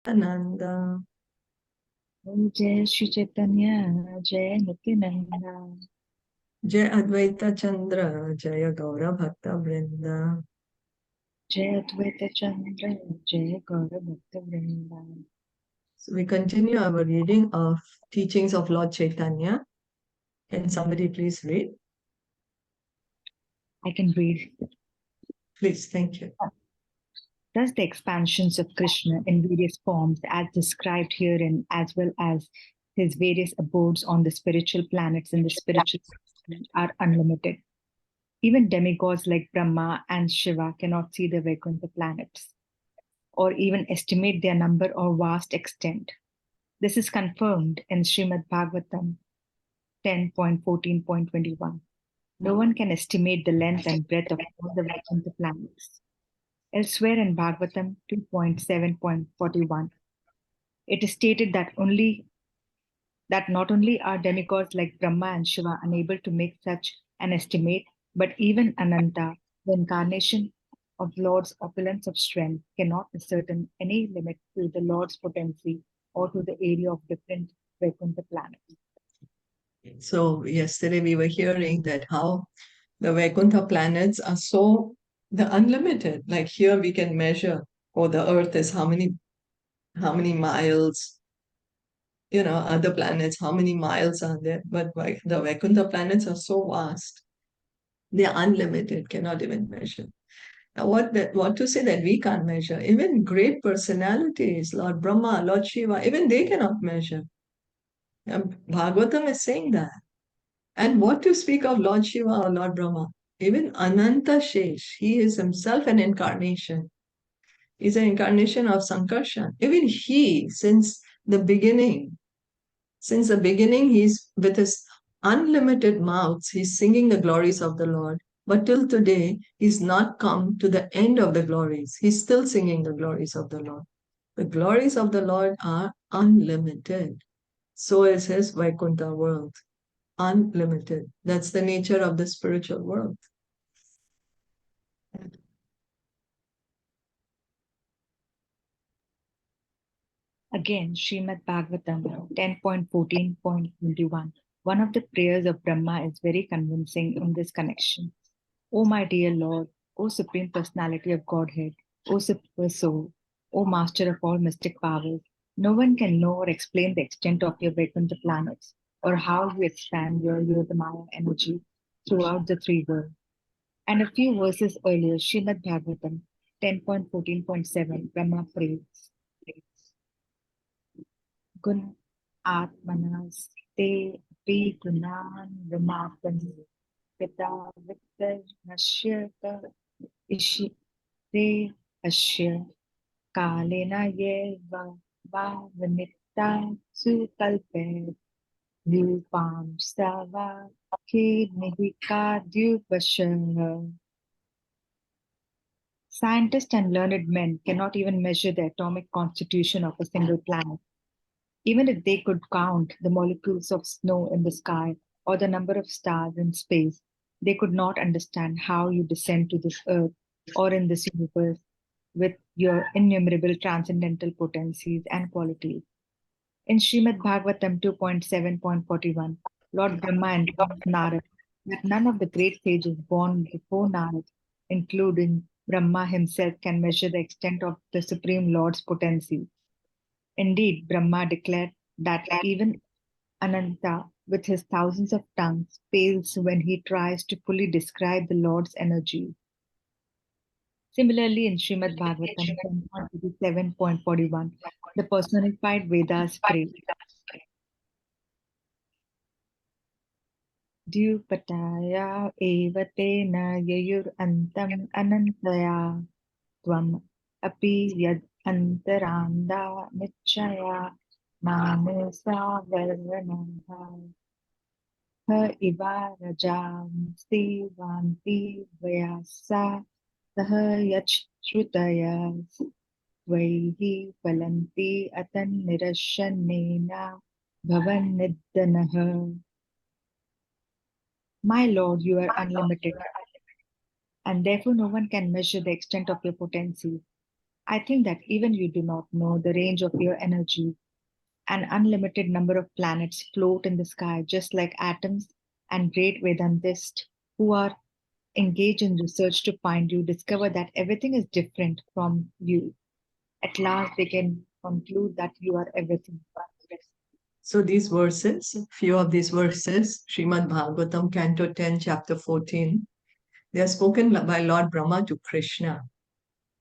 Ananda. Jai Shri Caitanya, Jai Nityananda. Jai Advaita Chandra, Jaya Gaura Bhakta Vrinda. Jai Advaita Chandra, Jai Gaura Bhakta Vrinda. So we continue our reading of teachings of Lord Chaitanya. Can somebody please read? I can read. Please, thank you. Thus the expansions of Krishna in various forms as described herein, as well as his various abodes on the spiritual planets in the spiritual system, are unlimited. Even demigods like Brahma and Shiva cannot see the Vaikuntha planets, or even estimate their number or vast extent. This is confirmed in Srimad Bhagavatam 10.14.21. No one can estimate the length and breadth of all the Vaikuntha planets. Elsewhere in Bhagavatam 2.7.41, it is stated that not only are demigods like Brahma and Shiva unable to make such an estimate, but even Ananta, the incarnation of Lord's opulence of strength, cannot ascertain any limit to the Lord's potency or to the area of different Vaikuntha planets. So yesterday we were hearing that how the Vaikuntha planets are so the unlimited. Like here we can measure, or the Earth is how many miles, other planets, how many miles are there? But the Vaikuntha planets are so vast. They are unlimited, cannot even measure. Now, what to say that we can't measure? Even great personalities, Lord Brahma, Lord Shiva, even they cannot measure. Bhagavatam is saying that. And what to speak of Lord Shiva or Lord Brahma? Even Ananta Shesh, he is himself an incarnation. He's an incarnation of Sankarshan. Even he, since the beginning, he's with his unlimited mouths, he's singing the glories of the Lord. But till today, he's not come to the end of the glories. He's still singing the glories of the Lord. The glories of the Lord are unlimited. So is his Vaikuntha world, unlimited. That's the nature of the spiritual world. Again, Srimad Bhagavatam 10.14.21. One of the prayers of Brahma is very convincing in this connection. O my dear Lord, O Supreme Personality of Godhead, O Super Soul, O Master of all mystic powers, no one can know or explain the extent of your Vaikuntha planets or how you expand your Yodhamaya energy throughout the three worlds. And a few verses earlier, Srimad Bhagavatam 10.14.7, Brahma prays. Gun Atmanaste Pi Gunan Vimatani Pita Viktar Nashyata Ishi Te Ashya Kalena Yeva Vanitta Sukalpe Yupam Stava Kidnihika Dyupashara. Scientists and learned men cannot even measure the atomic constitution of a single planet. Even if they could count the molecules of snow in the sky or the number of stars in space, they could not understand how you descend to this earth or in this universe with your innumerable transcendental potencies and qualities. In Srimad Bhagavatam 2.7.41, Lord Brahma informs Narad that none of the great sages born before Narad, including Brahma himself, can measure the extent of the Supreme Lord's potency. Indeed, Brahma declared that even Ananta, with his thousands of tongues, fails when he tries to fully describe the Lord's energy. Similarly, in Srimad Bhagavatam 10.87.41, the personified Vedas pray, Dhyupataya eva tena yayur antam anantaya tvam api yad antaranda nichaya manasa varvanamha. Her iva rajam stivanti vyasa saha yach shrutaya svaihi palanti atan nirashanena bhavan niddanaha. My Lord, you are unlimited, and therefore no one can measure the extent of your potency. I think that even you do not know the range of your energy. An unlimited number of planets float in the sky, just like atoms, and great Vedantists who are engaged in research to find you discover that everything is different from you. At last, they can conclude that you are everything. So these verses, few of these verses, Srimad Bhagavatam, Canto 10, Chapter 14, they are spoken by Lord Brahma to Krishna.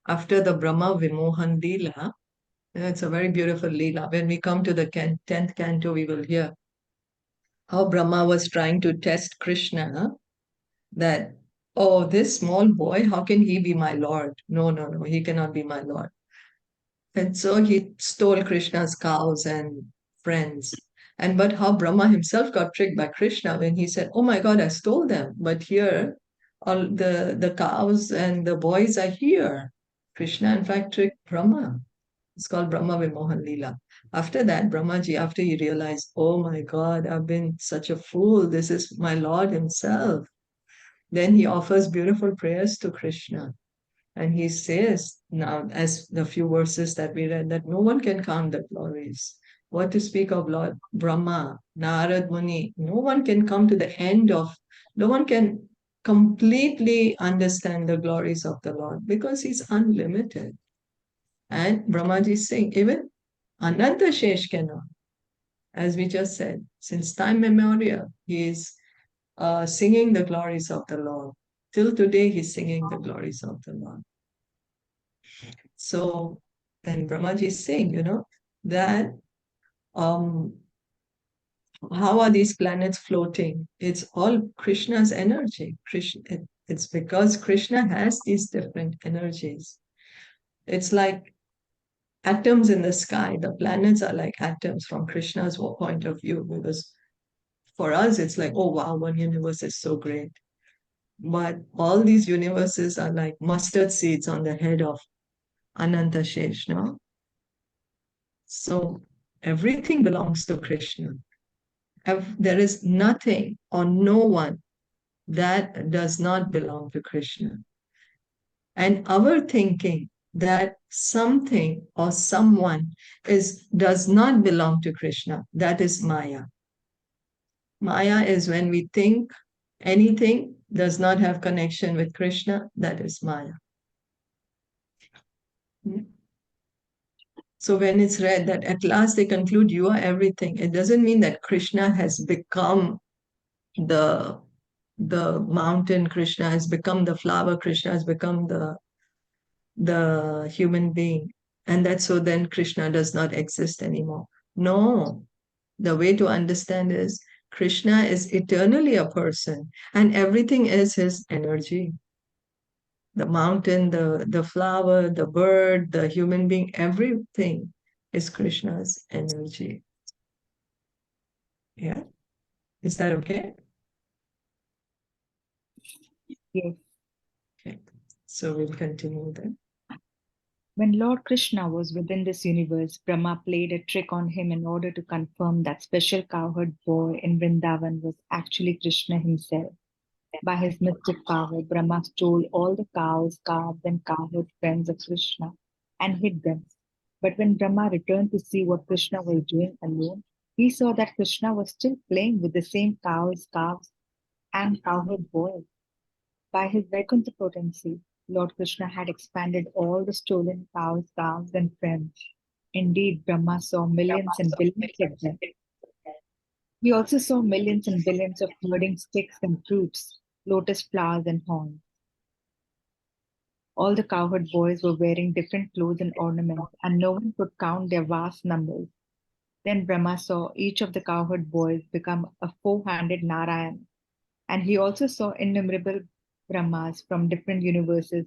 After the Brahma Vimohan Leela, it's a very beautiful Leela. When we come to the 10th canto, we will hear how Brahma was trying to test Krishna that, oh, this small boy, how can he be my Lord? No, no, no, he cannot be my Lord. And so he stole Krishna's cows and friends. And but how Brahma himself got tricked by Krishna when he said, oh my God, I stole them. But here, all the cows and the boys are here. Krishna, in fact, tricked Brahma. It's called Brahma Vimohan Leela. After that, Brahmaji, after he realized, oh my God, I've been such a fool. This is my Lord himself. Then he offers beautiful prayers to Krishna. And he says now, as the few verses that we read, that no one can count the glories. What to speak of Lord Brahma, Narad Muni, no one can come to the end of, no one can completely understand the glories of the Lord because he's unlimited. And Brahmaji is saying, even Ananta Shesh cannot, as we just said, since time memorial, he is singing the glories of the Lord. Till today, he's singing the glories of the Lord. So then Brahmaji is saying, that how are these planets floating? It's all Krishna's energy. It's because Krishna has these different energies. It's like atoms in the sky. The planets are like atoms from Krishna's point of view, because for us, it's like, oh wow, one universe is so great. But all these universes are like mustard seeds on the head of Ananta Shesh, no? So everything belongs to Krishna. There is nothing or no one that does not belong to Krishna. And our thinking that something or someone does not belong to Krishna, that is Maya. Maya is when we think anything does not have connection with Krishna, that is Maya. So when it's read that at last they conclude you are everything, it doesn't mean that Krishna has become the mountain, Krishna has become the flower, Krishna has become the human being. And that's so then Krishna does not exist anymore. No, the way to understand is Krishna is eternally a person and everything is his energy. The mountain, the flower, the bird, the human being, everything is Krishna's energy. Yeah. Is that okay? Yes. Okay. So we'll continue then. When Lord Krishna was within this universe, Brahma played a trick on him in order to confirm that special cowherd boy in Vrindavan was actually Krishna himself. By his mystic power, Brahma stole all the cows, calves, and cowherd friends of Krishna and hid them. But when Brahma returned to see what Krishna was doing alone, he saw that Krishna was still playing with the same cows, calves, and cowherd boy. By his Vaikuntha potency, Lord Krishna had expanded all the stolen cows, calves, and friends. Indeed, Brahma saw millions and billions of them. He also saw millions and billions of herding sticks and fruits, lotus flowers, and horns. All the cowherd boys were wearing different clothes and ornaments, and no one could count their vast numbers. Then Brahma saw each of the cowherd boys become a four-handed Narayan, and he also saw innumerable Brahmas from different universes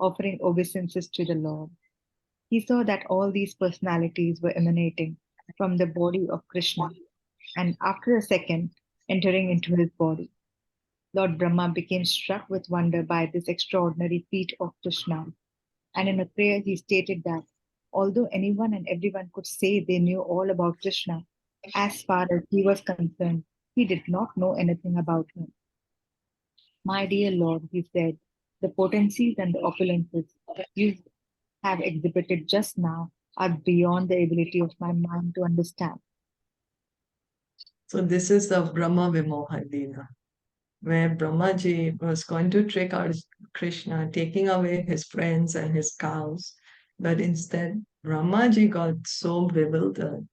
offering obeisances to the Lord. He saw that all these personalities were emanating from the body of Krishna, and after a second, entering into his body. Lord Brahma became struck with wonder by this extraordinary feat of Krishna, and in a prayer he stated that although anyone and everyone could say they knew all about Krishna, as far as he was concerned, he did not know anything about him. My dear Lord, he said, the potencies and the opulences you have exhibited just now are beyond the ability of my mind to understand. So this is the Brahma Vimoha Leela, where Brahmaji was going to trick our Krishna, taking away his friends and his cows. But instead, Brahmaji got so bewildered.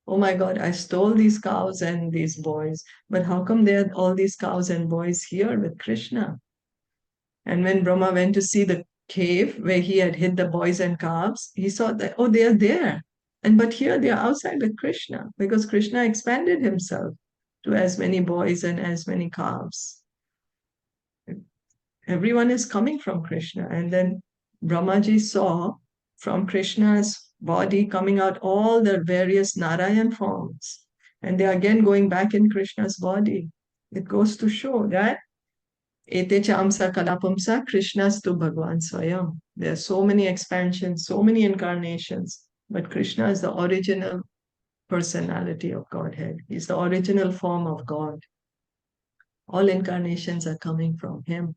Oh my God, I stole these cows and these boys, but how come there are all these cows and boys here with Krishna? And when Brahma went to see the cave where he had hid the boys and calves, he saw that, oh, they are there. And but here they are outside with Krishna because Krishna expanded himself to as many boys and as many calves. Everyone is coming from Krishna. And then Brahmaji saw from Krishna's body coming out all the various Narayan forms. And they are again going back in Krishna's body. It goes to show that Ete Chamsa Kalapamsa Krishnastu Bhagwan Swayam. There are so many expansions, so many incarnations, but Krishna is the original personality of Godhead. He's the original form of God. All incarnations are coming from him.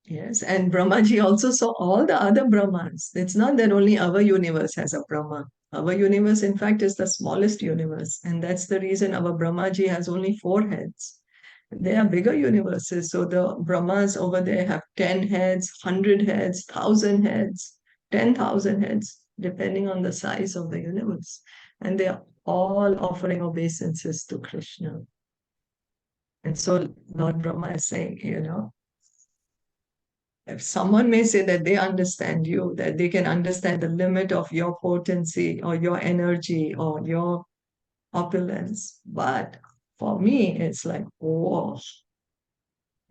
Yes, and Brahmaji also saw all the other Brahmas. It's not that only our universe has a Brahma. Our universe, in fact, is the smallest universe. And that's the reason our Brahmaji has only 4 heads. They are bigger universes. So the Brahmas over there have 10 heads, 100 heads, 1,000 heads, 10,000 heads, depending on the size of the universe. And they are all offering obeisances to Krishna. And so Lord Brahma is saying, if someone may say that they understand you, that they can understand the limit of your potency or your energy or your opulence. But for me, it's like, whoa,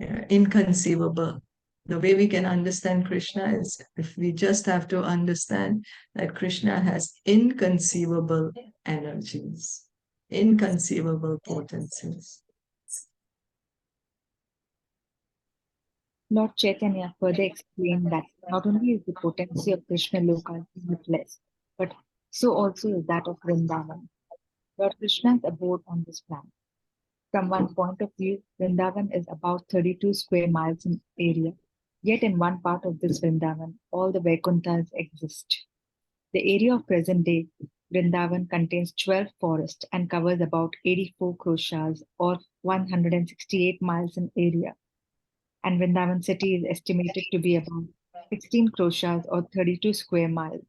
inconceivable. The way we can understand Krishna is if we just have to understand that Krishna has inconceivable energies, inconceivable potencies. Lord Chaitanya further explained that not only is the potency of Krishna Loka limitless, but so also is that of Vrindavan, Lord Krishna's abode on this planet. From one point of view, Vrindavan is about 32 square miles in area, yet in one part of this Vrindavan, all the Vaikunthas exist. The area of present-day Vrindavan contains 12 forests and covers about 84 kroshas or 168 miles in area. And Vrindavan city is estimated to be about 16 kroshas or 32 square miles.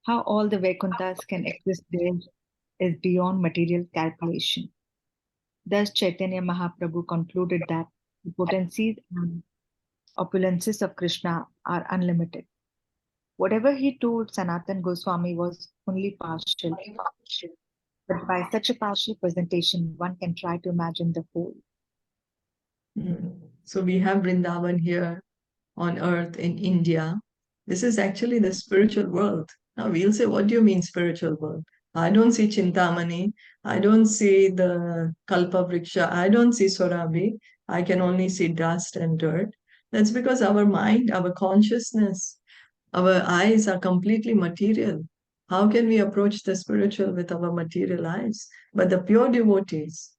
How all the Vaikunthas can exist there is beyond material calculation. Thus, Chaitanya Mahaprabhu concluded that the potencies and opulences of Krishna are unlimited. Whatever he told Sanatana Gosvāmī was only partial, but by such a partial presentation, one can try to imagine the whole. So we have Vrindavan here on earth in India. This is actually the spiritual world. Now we'll say, what do you mean spiritual world? I don't see Chintamani. I don't see the Kalpa Vriksha. I don't see Sorabi. I can only see dust and dirt. That's because our mind, our consciousness, our eyes are completely material. How can we approach the spiritual with our material eyes? But the pure devotees,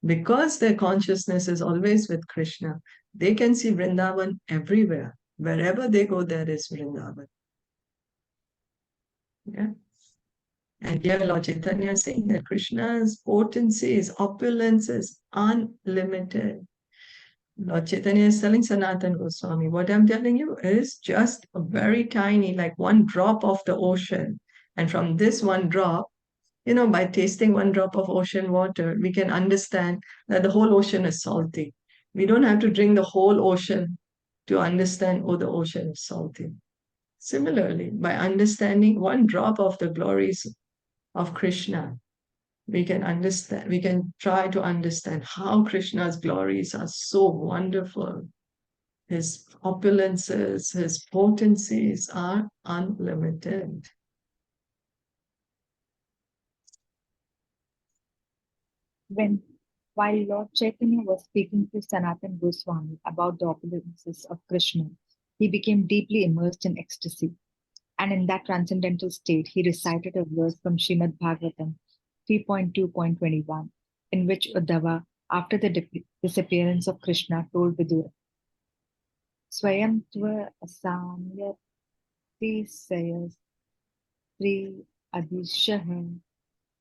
because their consciousness is always with Krishna, they can see Vrindavan everywhere. Wherever they go, there is Vrindavan. Yeah. And here Lord Chaitanya is saying that Krishna's potency, his opulence is unlimited. Lord Chaitanya is telling Sanatana Goswami, what I'm telling you is just a very tiny, like one drop of the ocean. And from this one drop, by tasting one drop of ocean water, we can understand that the whole ocean is salty. We don't have to drink the whole ocean to understand, oh, the ocean is salty. Similarly, by understanding one drop of the glories of Krishna, we can try to understand how Krishna's glories are so wonderful. His opulences, his potencies are unlimited. While Lord Chaitanya was speaking to Sanatana Goswami about the opulences of Krishna, he became deeply immersed in ecstasy. And in that transcendental state, he recited a verse from Srimad Bhagavatam 3.2.21, in which Uddhava, after the disappearance of Krishna, told Vidura, Swayam tva asamya sayas Sri Adishah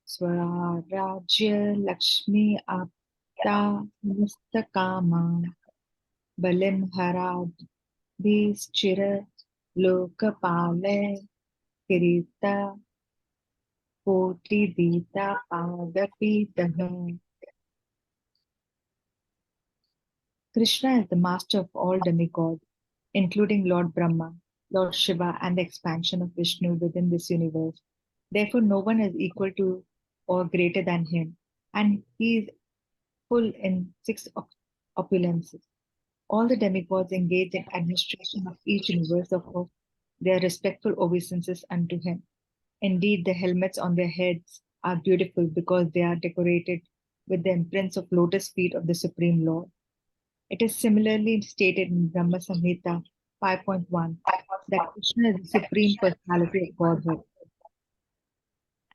Swarajya Lakshmi Apta Mustakama Balim Harad Chira Lokapale Kirita Koti Dita Padapi Daha. Krishna is the master of all demigods, including Lord Brahma, Lord Shiva, and the expansion of Vishnu within this universe. Therefore, no one is equal to or greater than him, and he is full in six opulences. All the demigods engage in administration of each universe of their respectful obeisances unto him. Indeed, the helmets on their heads are beautiful because they are decorated with the imprints of lotus feet of the Supreme Lord. It is similarly stated in Brahma Samhita 5.1 that Krishna is the supreme personality of Godhead,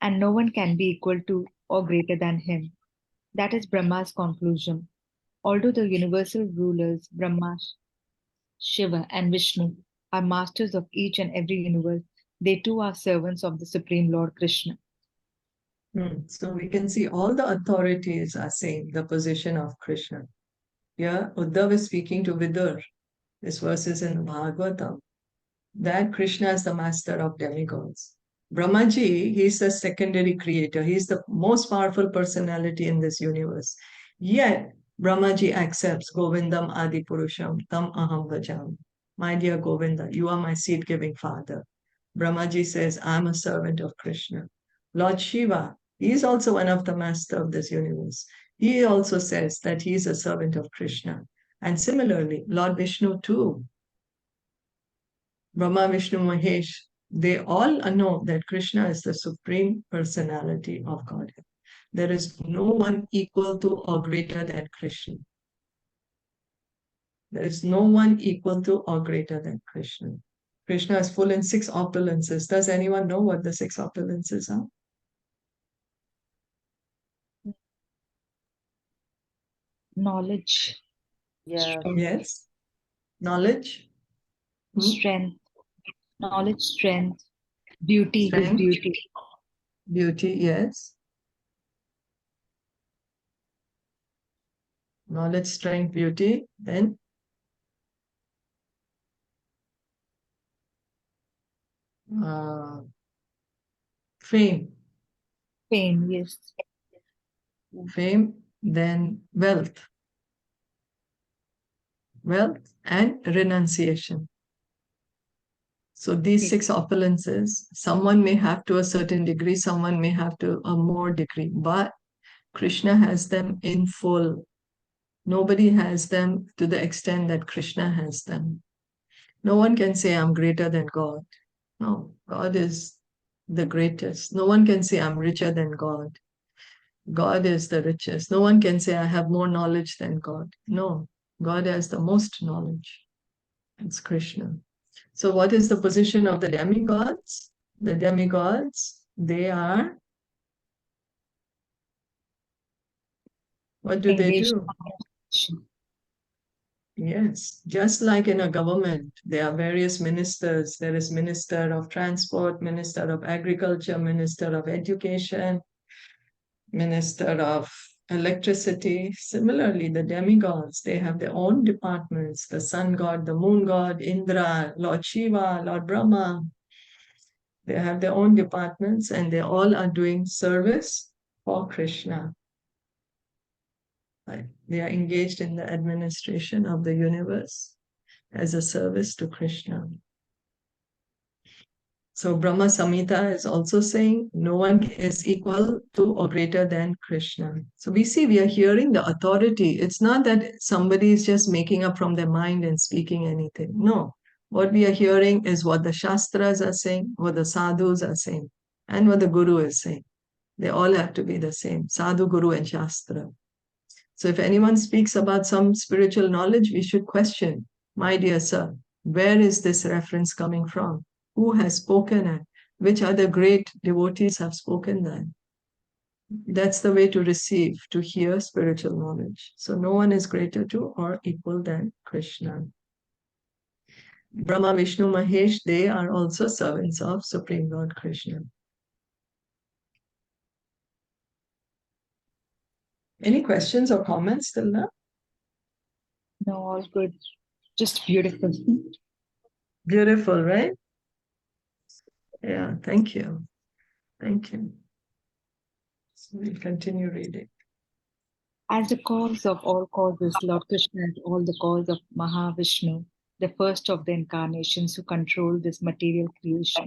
and no one can be equal to or greater than him. That is Brahma's conclusion. Although the universal rulers, Brahma, Shiva, and Vishnu, are masters of each and every universe, they too are servants of the Supreme Lord Krishna. So we can see all the authorities are saying the position of Krishna. Yeah, Uddhav is speaking to Vidur. This verse is in Bhagavatam. That Krishna is the master of demigods. Brahmaji, he's the secondary creator. He's the most powerful personality in this universe. Yet, Brahmaji accepts Govindam Adi Purusham, Tam Aham Vajam. My dear Govinda, you are my seed-giving father. Brahmaji says, I'm a servant of Krishna. Lord Shiva, he is also one of the master of this universe. He also says that he is a servant of Krishna. And similarly, Lord Vishnu too, Brahma, Vishnu, Mahesh, they all know that Krishna is the supreme personality of Godhead. There is no one equal to or greater than Krishna. There is no one equal to or greater than Krishna. Krishna is full in six opulences. Does anyone know what the six opulences are? Knowledge, Yeah. Yes. Knowledge, strength, knowledge, strength, beauty, his Strength. beauty, beauty, yes. Knowledge, strength, beauty. Then fame. fame, yes, Fame, then wealth. Wealth and renunciation. So these six opulences, someone may have to a certain degree, someone may have to a more degree, but Krishna has them in full. Nobody has them to the extent that Krishna has them. No one can say, I'm greater than God. No, God is the greatest. No one can say, I'm richer than God. God is the richest. No one can say, I have more knowledge than God. No, God has the most knowledge. It's Krishna. So what is the position of the demigods? The demigods, they are, what do they engaged do? in action. Yes, just like in a government, there are various ministers. There is Minister of Transport, Minister of Agriculture, Minister of Education, Minister of Electricity. Similarly, the demigods, they have their own departments. The sun god, the moon god, Indra, Lord Shiva, Lord Brahma. They have their own departments and they all are doing service for Krishna. Right? They are engaged in the administration of the universe as a service to Krishna. So Brahma Samhita is also saying no one is equal to or greater than Krishna. So we see we are hearing the authority. It's not that somebody is just making up from their mind and speaking anything. No. What we are hearing is what the Shastras are saying, what the Sadhus are saying, and what the Guru is saying. They all have to be the same, Sadhu, Guru, and Shastra. So if anyone speaks about some spiritual knowledge, we should question, my dear sir, where is this reference coming from? Who has spoken it? Which other great devotees have spoken that? That's the way to receive, to hear spiritual knowledge. So no one is greater to or equal than Krishna. Brahma, Vishnu, Mahesh, they are also servants of Supreme Lord Krishna. Any questions or comments till now? No, all good. Just beautiful. Beautiful, right? Yeah, thank you. Thank you. So we'll continue reading. As the cause of all causes, Lord Krishna is all the cause of Mahavishnu, the first of the incarnations who control this material creation.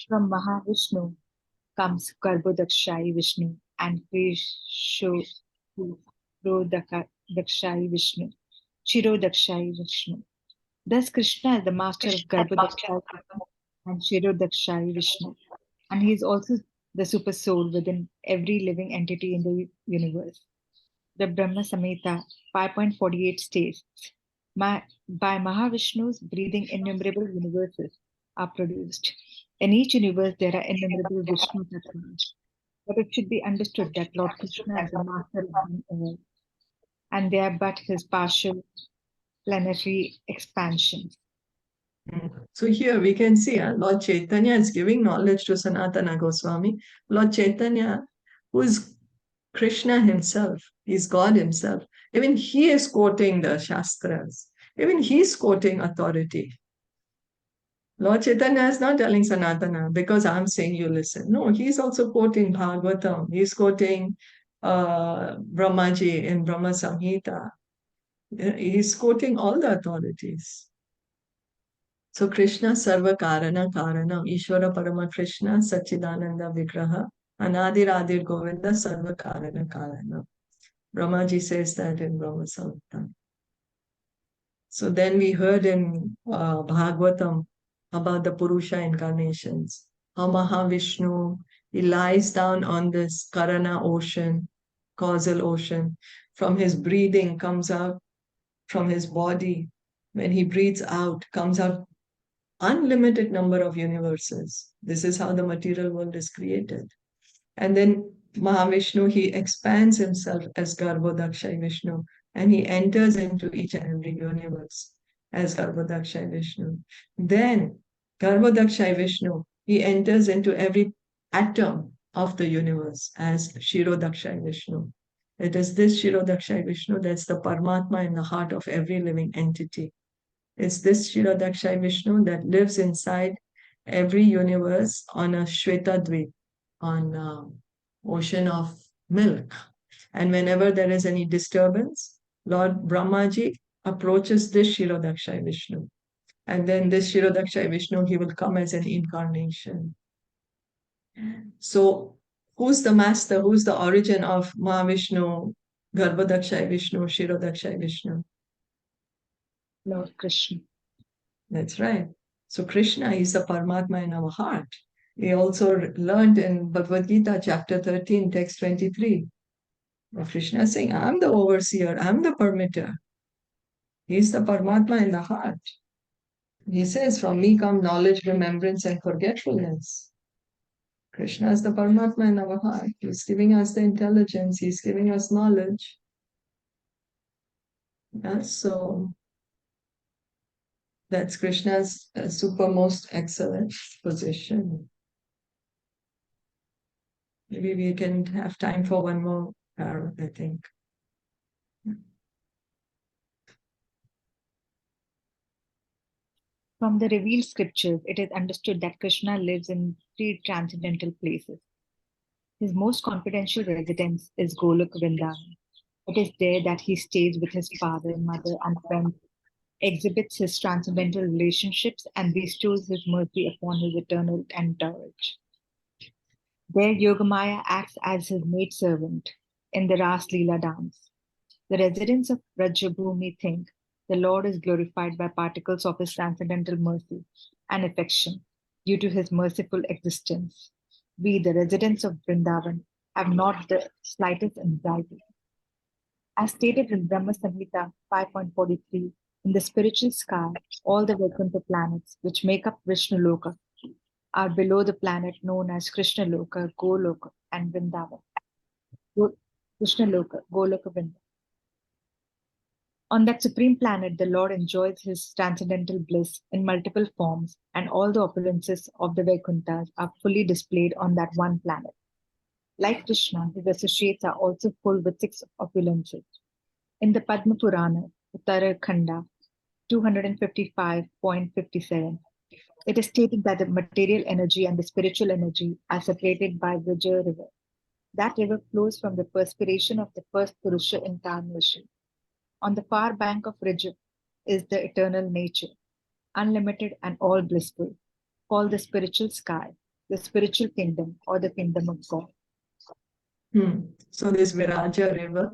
From Mahavishnu comes Garbhodakshai Vishnu and Kshirodakshai Vishnu, Kshirodakshai Vishnu. Thus, Krishna is the master of Garbhodakshai and Kshirodakshai Vishnu, and he is also the super soul within every living entity in the universe. The Brahma Samhita 5.48 states, by Mahavishnu's breathing, innumerable universes are produced. In each universe, there are innumerable Vishnu tattvas. But it should be understood that Lord Krishna is the master of them all, and they are but his partial planetary expansions. So here we can see Lord Chaitanya is giving knowledge to Sanatana Gosvāmī. Lord Chaitanya, who is Krishna himself, he's God himself. Even he is quoting the Shastras. Even he's quoting authority. Lord Chaitanya is not telling Sanatana, because I'm saying you listen. No, he's also quoting Bhagavatam. He's quoting Brahmaji in Brahma Samhita. He's quoting all the authorities. So Krishna Sarva Karana Karanam, Ishvara Parama Krishna Sachidananda Vigraha, Anadiradir Govinda Sarva Karana Karanam. Brahmaji says that in Brahma Samhita. So then we heard in Bhagavatam about the Purusha incarnations. How Mahavishnu, he lies down on this Karana ocean, causal ocean. From his breathing comes out, from his body, when he breathes out, comes out unlimited number of universes. This is how the material world is created. And then Mahavishnu, he expands himself as Garbhodakshai Vishnu, and he enters into each and every universe as Garbhodakshai Vishnu. Then Garbhodakshai Vishnu, he enters into every atom of the universe as Kshirodakshai Vishnu. It is this Kshirodakshai Vishnu that's the Paramatma in the heart of every living entity. It's this Kshirodakshai Vishnu that lives inside every universe on a Shvetadvip, on ocean of milk. And whenever there is any disturbance, Lord Brahmaji approaches this Kshirodakshai Vishnu. And then this Kshirodakshai Vishnu, he will come as an incarnation. So who's the master? Who's the origin of Mahavishnu, Garbhodakshai Vishnu, Kshirodakshai Vishnu? Lord Krishna. That's right. So Krishna is the Paramatma in our heart. We also learned in Bhagavad Gita, chapter 13, text 23. Krishna is saying, I'm the overseer, I'm the permitter. He's the Paramatma in the heart. He says, from me come knowledge, remembrance, and forgetfulness. Krishna is the Paramatma in our heart. He's giving us the intelligence, he's giving us knowledge. Yeah, so that's Krishna's supermost excellent position. Maybe we can have time for one more hour, I think. From the revealed scriptures, it is understood that Krishna lives in three transcendental places. His most confidential residence is Golok Vrindavan. It is there that he stays with his father, mother, and friends, exhibits his transcendental relationships, and bestows his mercy upon his eternal entourage. There, Yogamaya acts as his maidservant in the Ras Leela dance. The residents of Rajabhumi think the Lord is glorified by particles of his transcendental mercy and affection due to his merciful existence. We, the residents of Vrindavan, have not the slightest anxiety. As stated in Brahma Samhita 5.43, in the spiritual sky, all the Vaikuntha planets which make up Vishnu Loka are below the planet known as Krishna Loka, Goloka, and Vrindavan. Krishna Loka, Goloka, Vrindavan. On that supreme planet, the Lord enjoys his transcendental bliss in multiple forms, and all the opulences of the Vaikunthas are fully displayed on that one planet. Like Krishna, his associates are also full with 6 opulences. In the Padma Purana, Uttarakhanda 255.57, it is stated that the material energy and the spiritual energy are separated by Vijaya river. That river flows from the perspiration of the first Purusha incarnation. On the far bank of Vijaya is the eternal nature, unlimited and all blissful, called the spiritual sky, the spiritual kingdom, or the kingdom of God. So this Viraja river,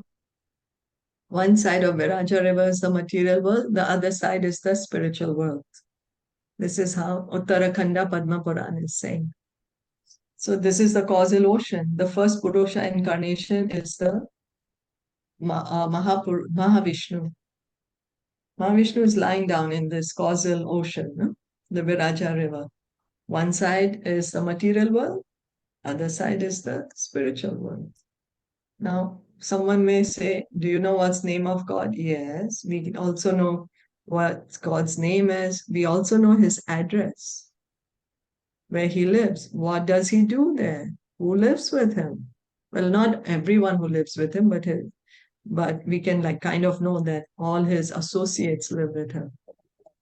one side of Viraja river is the material world, the other side is the spiritual world. This is how Uttarakhanda Padma Purana is saying. So this is the causal ocean. The first Purusha incarnation is the Mahavishnu. Mahavishnu is lying down in this causal ocean, the Viraja river. One side is the material world, other side is the spiritual world. Now, someone may say, do you know what's the name of God? Yes, we also know what God's name is. We also know his address, where he lives. What does he do there? Who lives with him? Well, not everyone who lives with him, but we can kind of know that all his associates live with him.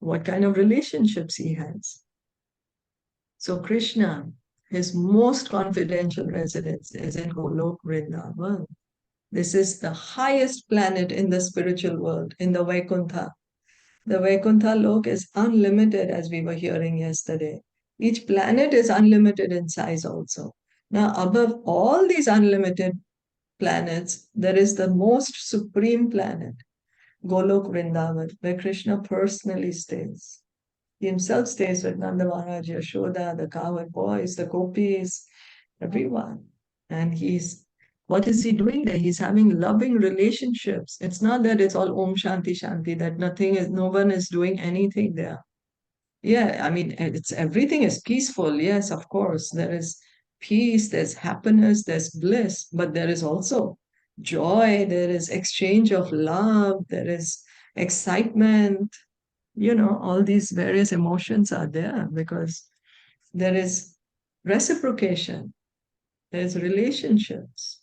What kind of relationships he has. So Krishna, his most confidential residence is in Golok Vrindavan. This is the highest planet in the spiritual world, in the Vaikuntha. The Vaikuntha Lok is unlimited, as we were hearing yesterday. Each planet is unlimited in size also. Now, above all these unlimited planets, there is the most supreme planet, Golok Vrindavan, where Krishna personally stays. He himself stays with Nanda Maharaj, Yashoda, the cowherd boys, the gopis, everyone. And what is he doing there? He's having loving relationships. It's not that it's all Om Shanti Shanti, that no one is doing anything there. Yeah, I mean, everything is peaceful. Yes, of course. There is peace, there's happiness, there's bliss, but there is also joy, there is exchange of love, there is excitement. All these various emotions are there because there is reciprocation, there's relationships.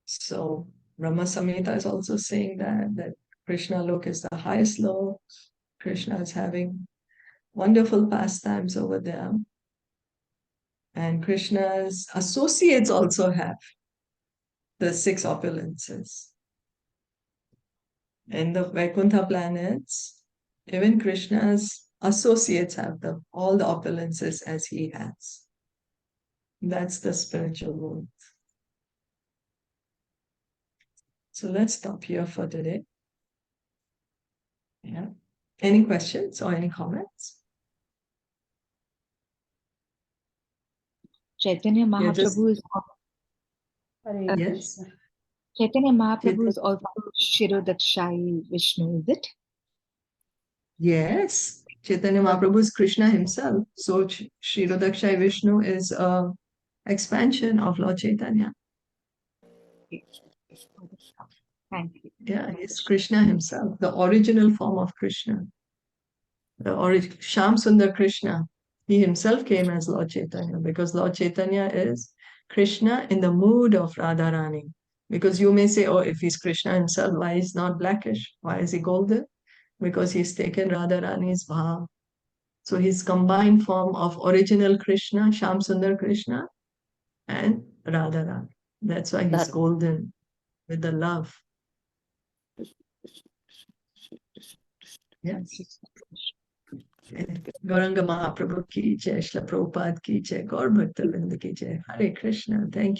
So Brahma Samhita is also saying that Krishna Lok is the highest lok. Krishna is having wonderful pastimes over there. And Krishna's associates also have the 6 opulences. In the Vaikuntha planets, even Krishna's associates have all the opulences as he has. That's the spiritual world. So let's stop here for today. Yeah. Any questions or any comments? Chaitanya Mahaprabhu is Yes. Chaitanya Mahaprabhu is also Shirodakshai Vishnu, is it? Yes. Chaitanya Mahaprabhu is Krishna himself. So Shirodakshai Vishnu is an expansion of Lord Chaitanya. Thank you. Yeah, it's Krishna himself, the original form of Krishna. Shyam Sundar Krishna. He himself came as Lord Chaitanya because Lord Chaitanya is Krishna in the mood of Radharani. Because you may say, oh, if he's Krishna himself, why is he not blackish? Why is he golden? Because he's taken Radharani's bhav. So his combined form of original Krishna, Shyam Sundar Krishna, and Radharani. That's why he's golden with the love. Yes. Gauranga Mahaprabhu ki jai, Shla Prabhupada ki jai, Gaur Bhakta Vrinda ki jai. Hare Krishna. Thank you.